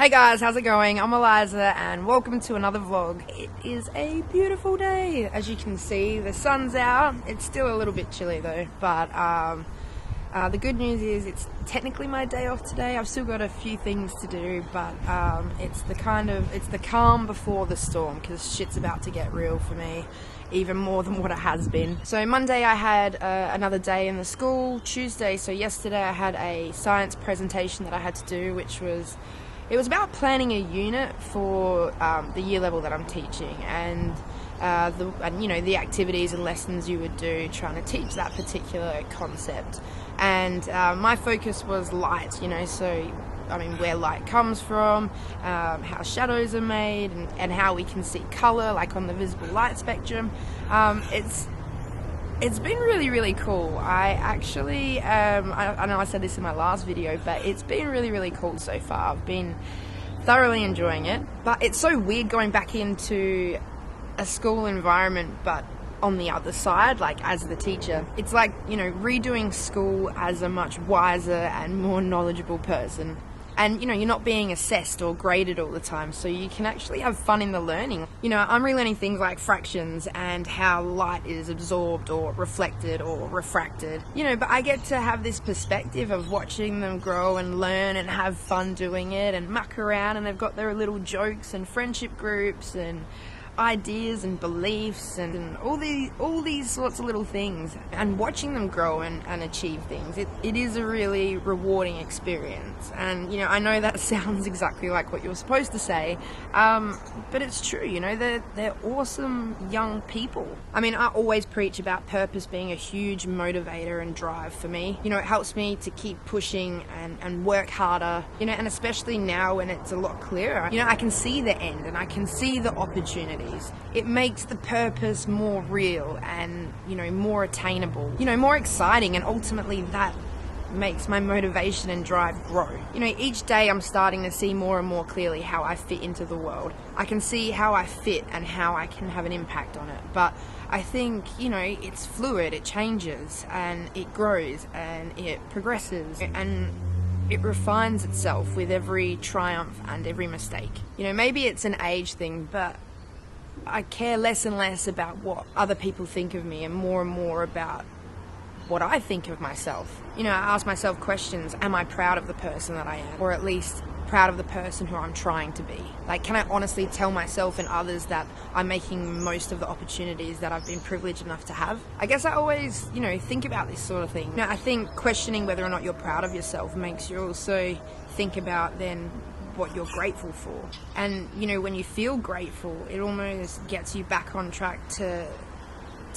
Hey guys, how's it going? I'm Eliza and welcome to another vlog. It is a beautiful day. As you can see, the sun's out. It's still a little bit chilly though, but the good news is it's technically my day off today. I've still got a few things to do, but it's the calm before the storm, because shit's about to get real for me, even more than what it has been. So Monday I had another day in the school. Tuesday, so yesterday, I had a science presentation that I had to do, it was about planning a unit for the year level that I'm teaching, and the activities and lessons you would do trying to teach that particular concept. And my focus was light, so I mean where light comes from, how shadows are made, and how we can see color, like on the visible light spectrum. It's been really cool. I actually, I know I said this in my last video, but it's been really cool so far. I've been thoroughly enjoying it, but it's so weird going back into a school environment, but on the other side, like as the teacher. It's like, redoing school as a much wiser and more knowledgeable person. And you're not being assessed or graded all the time, so you can actually have fun in the learning. I'm relearning things like fractions and how light is absorbed or reflected or refracted. But I get to have this perspective of watching them grow and learn and have fun doing it and muck around, and they've got their little jokes and friendship groups and ideas and beliefs and all these sorts of little things, and watching them grow and achieve things, it is a really rewarding experience. And I know that sounds exactly like what you're supposed to say, but it's true. They're awesome young people. I mean, I always preach about purpose being a huge motivator and drive for me. It helps me to keep pushing and work harder, and especially now when it's a lot clearer, I can see the end and I can see the opportunities. It makes the purpose more real and, more attainable, more exciting, and ultimately that makes my motivation and drive grow. Each day I'm starting to see more and more clearly how I fit into the world. I can see how I fit and how I can have an impact on it. But I think, it's fluid, it changes and it grows and it progresses and it refines itself with every triumph and every mistake. Maybe it's an age thing, but I care less and less about what other people think of me and more about what I think of myself. I ask myself questions. Am I proud of the person that I am? Or at least proud of the person who I'm trying to be? Like, can I honestly tell myself and others that I'm making most of the opportunities that I've been privileged enough to have? I guess I always, think about this sort of thing. I think questioning whether or not you're proud of yourself makes you also think about then what you're grateful for. And when you feel grateful, it almost gets you back on track to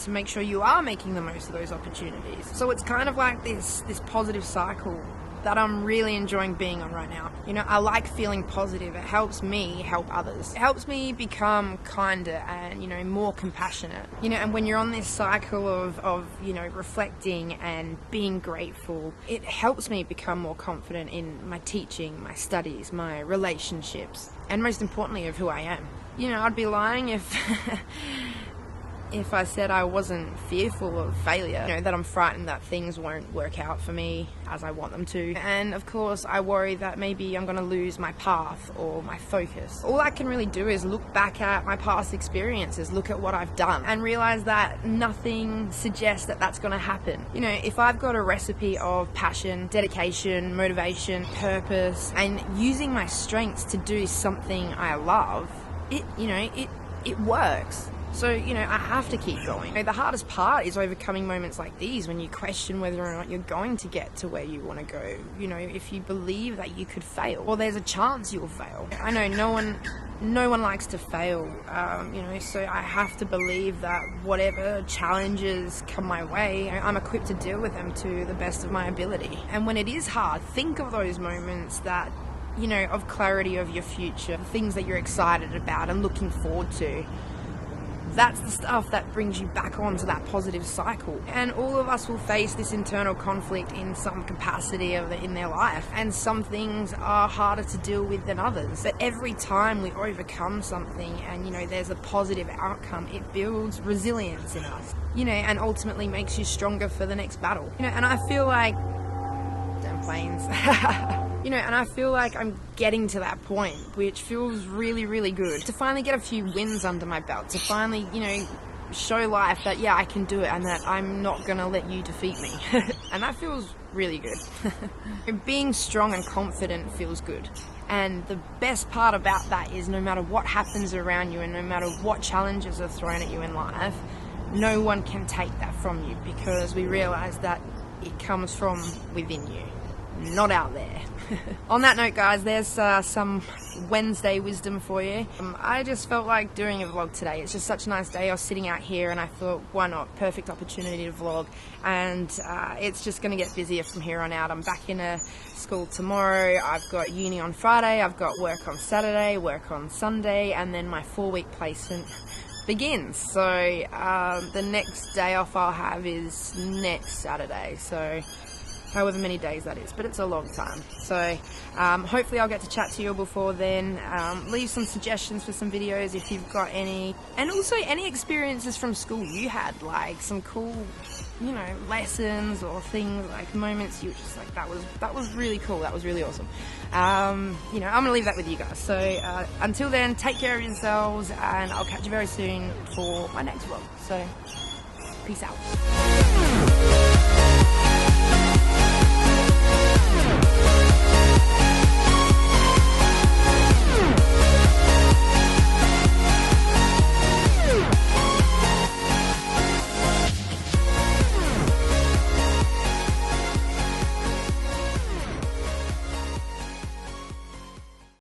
make sure you are making the most of those opportunities. So it's kind of like this positive cycle that I'm really enjoying being on right now. I like feeling positive. It helps me help others. It helps me become kinder and, more compassionate. And when you're on this cycle of reflecting and being grateful, it helps me become more confident in my teaching, my studies, my relationships, and most importantly of who I am. I'd be lying if if I said I wasn't fearful of failure, that I'm frightened that things won't work out for me as I want them to. And of course, I worry that maybe I'm going to lose my path or my focus. All I can really do is look back at my past experiences, look at what I've done, and realize that nothing suggests that that's going to happen. If I've got a recipe of passion, dedication, motivation, purpose, and using my strengths to do something I love, it works. So, I have to keep going. The hardest part is overcoming moments like these when you question whether or not you're going to get to where you want to go. If you believe that you could fail, or there's a chance you'll fail. I know no one likes to fail, so I have to believe that whatever challenges come my way, I'm equipped to deal with them to the best of my ability. And when it is hard, think of those moments that, of clarity of your future, the things that you're excited about and looking forward to. That's the stuff that brings you back onto that positive cycle. And all of us will face this internal conflict in some capacity in their life. And some things are harder to deal with than others. But every time we overcome something and, there's a positive outcome, it builds resilience in us, and ultimately makes you stronger for the next battle. And I feel like... Damn planes. You know, and I feel like I'm getting to that point, which feels really, really good. To finally get a few wins under my belt, to finally, you know, show life that, yeah, I can do it and that I'm not gonna let you defeat me. And that feels really good. Being strong and confident feels good. And the best part about that is no matter what happens around you and no matter what challenges are thrown at you in life, no one can take that from you, because we realize that it comes from within you, not out there. On that note, guys, there's some Wednesday wisdom for you. I just felt like doing a vlog today. It's just such a nice day. I was sitting out here and I thought, why not? Perfect opportunity to vlog. And it's just going to get busier from here on out. I'm back in school tomorrow. I've got uni on Friday. I've got work on Saturday, work on Sunday, and then my 4-week placement begins. So the next day off I'll have is next Saturday. So however many days that is, but it's a long time. So hopefully I'll get to chat to you all before then. Leave some suggestions for some videos if you've got any, and also any experiences from school you had, like some cool, you know, lessons or things, like moments you were just like, that was really cool, that was really awesome. You know, I'm gonna leave that with you guys. So until then, take care of yourselves, and I'll catch you very soon for my next vlog. So peace out.